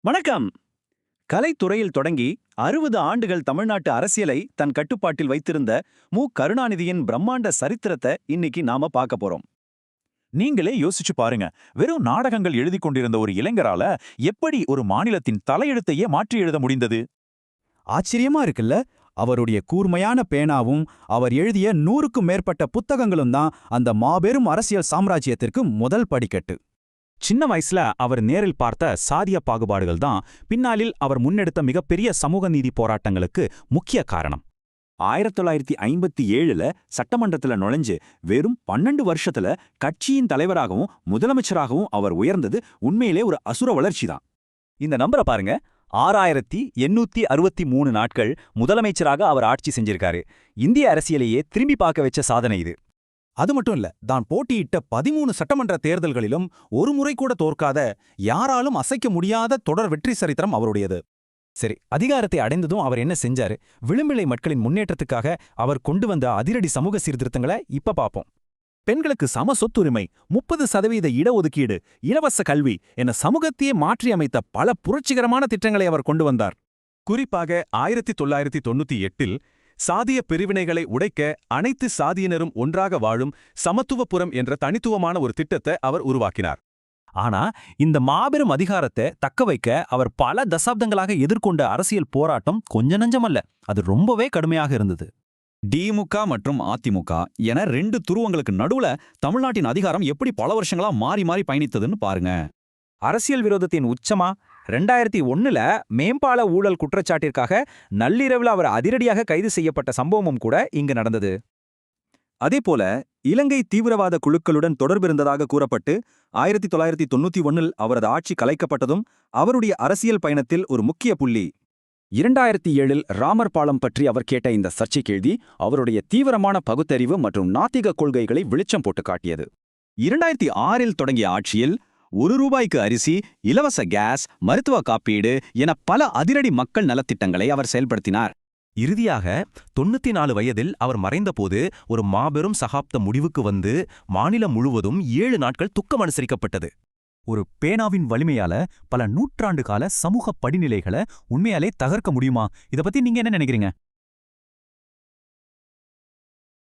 வணக்கம். கலைத்துறையில் தொடங்கி 60 ஆண்டுகள் தமிழ்நாட்டு அரசியலை தன் கட்டுப்பாட்டில் வைத்திருந்த கருணாநிதியின் பிரம்மாண்ட சரித்திரத்தை இன்னைக்கு நாம பார்க்க போறோம். நீங்களே யோசிச்சு பாருங்க. வெறும் நாடகங்கள் எழுதிக் கொண்டிருந்த ஒரு இளைஞரால எப்படி ஒரு மாநிலத்தின் தலையெழுத்தையே மாற்றி எழுத முடிந்தது? ஆச்சரியமா இருக்குல்ல. அவருடைய கூர்மையான பேனாவும் அவர் எழுதிய 100க்கும் மேற்பட்ட புத்தகங்களும் தான் அந்த மாபெரும் அரசியல் சாம்ராஜ்யத்திற்கு முதல் படிக்கட்டு. சின்ன வயசுல அவர் நேரில் பார்த்த சாதிய பாகுபாடுகள் தான் பின்னாளில் அவர் முன்னெடுத்த மிகப்பெரிய சமூக நீதி போராட்டங்களுக்கு முக்கிய காரணம். 1957ல சட்டமன்றத்துல நுழைஞ்சு வெறும் 12 வருஷத்துல கட்சியின் தலைவராகவும் முதலமைச்சராகவும் அவர் உயர்ந்தது உண்மையிலே ஒரு அசுர வளர்ச்சி தான். இந்த நம்பரை பாருங்க. 6863 நாட்கள் முதலமைச்சராக அவர் ஆட்சி செஞ்சிருக்காரு. இந்திய அரசியலையே திரும்பி பார்க்க வச்ச சாதனை இது. அது மட்டும் இல்ல, தான் போட்டியிட்ட 13 சட்டமன்ற தேர்தல்களிலும் ஒரு முறை கூட தோற்காத, யாராலும் அசைக்க முடியாத தொடர் வெற்றி சரித்திரம் அவருடையது. சரி, அதிகாரத்தை அடைந்ததும் அவர் என்ன செஞ்சாரு? விளிம்பிலை மக்களின் முன்னேற்றத்துக்காக அவர் கொண்டு வந்த அதிரடி சமூக சீர்திருத்தங்களை இப்ப பாப்போம். பெண்களுக்கு சம சொத்துரிமை, 30% இடஒதுக்கீடு, இலவச கல்வி என சமூகத்தையே மாற்றியமைத்த பல புரட்சிகரமான திட்டங்களை அவர் கொண்டு வந்தார். குறிப்பாக 1998இல் சாதிய பிரிவினைகளை உடைக்க அனைத்து சாதியினரும் ஒன்றாக வாழும் சமத்துவபுரம் என்ற தனித்துவமான ஒரு திட்டத்தை அவர் உருவாக்கினார். ஆனா இந்த மாபெரும் அதிகாரத்தை தக்க வைக்க அவர் பல தசாப்தங்களாக எதிர்கொண்ட அரசியல் போராட்டம் கொஞ்ச நஞ்சமல்ல, அது ரொம்பவே கடுமையாக இருந்தது. திமுக மற்றும் அதிமுக என 2 துருவங்களுக்கு நடுவுல தமிழ்நாட்டின் அதிகாரம் எப்படி பல வருஷங்களா மாறி மாறி பயணித்ததுன்னு பாருங்க. அரசியல் விரோதத்தின் உச்சமா 2001ல மேம்பால ஊழல் குற்றச்சாட்டிற்காக நள்ளிரவில் அவர் அதிரடியாக கைது செய்யப்பட்ட சம்பவமும் கூட இங்கு நடந்தது. அதேபோல இலங்கை தீவிரவாத குழுக்களுடன் தொடர்பிருந்ததாக கூறப்பட்டு 1991இல் அவரது ஆட்சி கலைக்கப்பட்டதும் அவருடைய அரசியல் பயணத்தில் ஒரு முக்கிய புள்ளி. 2007இல் ராமர் பாலம் பற்றி அவர் கேட்ட இந்த சர்ச்சை கேள்வி அவருடைய தீவிரமான பகுத்தறிவு மற்றும் நாத்திக கொள்கைகளை வெளிச்சம் போட்டு காட்டியது. 2006இல் தொடங்கிய ஆட்சியில் ₹1 அரிசி, இலவச கேஸ், மருத்துவ காப்பீடு என பல அதிரடி மக்கள் நலத்திட்டங்களை அவர் செயல்படுத்தினார். இறுதியாக 94 வயதில் அவர் மறைந்தபோது ஒரு மாபெரும் சகாப்த முடிவுக்கு வந்து மாநிலம் முழுவதும் 7 நாட்கள் துக்கம் அனுசரிக்கப்பட்டது. ஒரு பேனாவின் வலிமையால பல நூற்றாண்டு கால சமூக படிநிலைகளை உண்மையாலே தகர்க்க முடியுமா? இத பத்தி நீங்க என்ன நினைக்கிறீங்க?